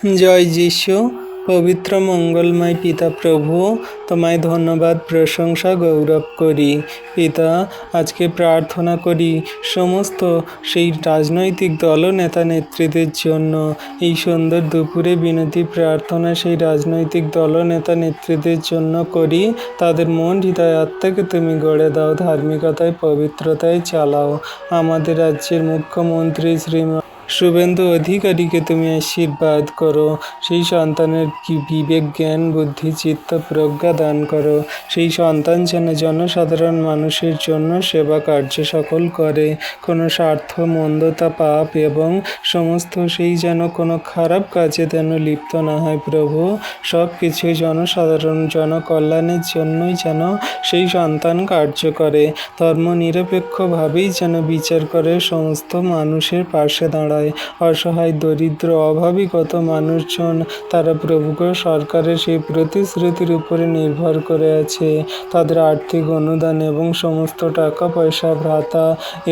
জয় যিশু। পবিত্র মঙ্গলময় পিতা প্রভু, তোমায় ধন্যবাদ, প্রশংসা, গৌরব করি। পিতা, আজকে প্রার্থনা করি সমস্ত সেই রাজনৈতিক দলনেতা নেত্রীদের জন্য। এই সুন্দর দুপুরে বিনতি প্রার্থনা সেই রাজনৈতিক দলনেতা নেত্রীদের জন্য করি। তাদের মন, হৃদয়, আত্মাকে তুমি গড়ে দাও, ধার্মিকতায়, পবিত্রতায় চালাও। আমাদের রাজ্যের মুখ্যমন্ত্রী শ্রীমান শুভেন্দু অধিকারীকে তুমি আশীর্বাদ করো। সেই সন্তানের কি বিবেক, জ্ঞান, বুদ্ধি, চিত্ত, প্রজ্ঞা দান করো। সেই সন্তান যেন জনসাধারণ মানুষের জন্য সেবা কার্য সকল করে, কোনো স্বার্থ, মন্দতা, পাপ এবং সমস্ত সেই যেন কোনো খারাপ কাজে যেন লিপ্ত না হয়। প্রভু, সব কিছুই জনসাধারণ জনকল্যাণের জন্যই যেন সেই সন্তান কার্য করে, ধর্মনিরপেক্ষভাবেই যেন বিচার করে, সমস্ত মানুষের পাশে দাঁড়ায়। অসহায়, দরিদ্র, অভাবী কত মানুষজন তারা প্রভুকে সরকারের সেই প্রতিশ্রুতির উপরে নির্ভর করে আছে। তাদের আর্থিক অনুদান এবং সমস্ত টাকা পয়সা, ভাতা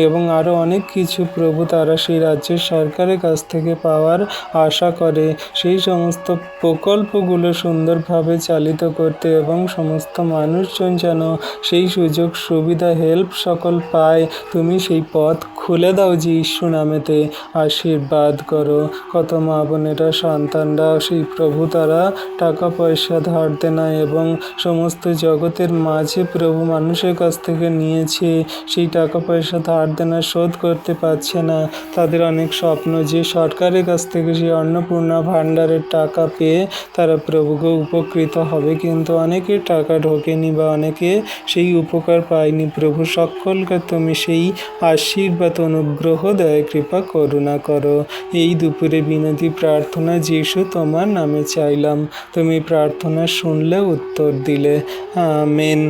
এবং আরও অনেক কিছু প্রভু তারা সেই রাজ্যের সরকারের কাছ থেকে পাওয়ার আশা করে। সেই সমস্ত প্রকল্পগুলো সুন্দরভাবে চালিত করতে এবং সমস্ত মানুষজন যেন সেই সুযোগ সুবিধা, হেল্প সকল পায়, তুমি সেই পথ খুলে দাও যিশু নামেতে। আশীর্বাদ করো। কত মা বোনেরা, সন্তানরা সেই প্রভু তারা টাকা পয়সা ধার দেনা এবং সমস্ত জগতের মাঝে প্রভু মানুষের কাছ থেকে নিয়েছে, সেই টাকা পয়সা ধার দেনা শোধ করতে পারছে না। তাদের অনেক স্বপ্ন যে সরকারের কাছ থেকে সেই অন্নপূর্ণা ভাণ্ডারের টাকা পেয়ে তারা প্রভুকে উপকৃত হবে, কিন্তু অনেকে টাকা ঢোকেনি বা অনেকে সেই উপকার পায়নি। প্রভু, সকলকে তুমি সেই আশীর্বাদ, অনুগ্রহ, দয়া, কৃপা, করুণা করো। এই দুপুরে বিনতি প্রার্থনা যিশু তোমার নামে চাইলাম, তুমি প্রার্থনা শুনলে, উত্তর দিলে। আমেন।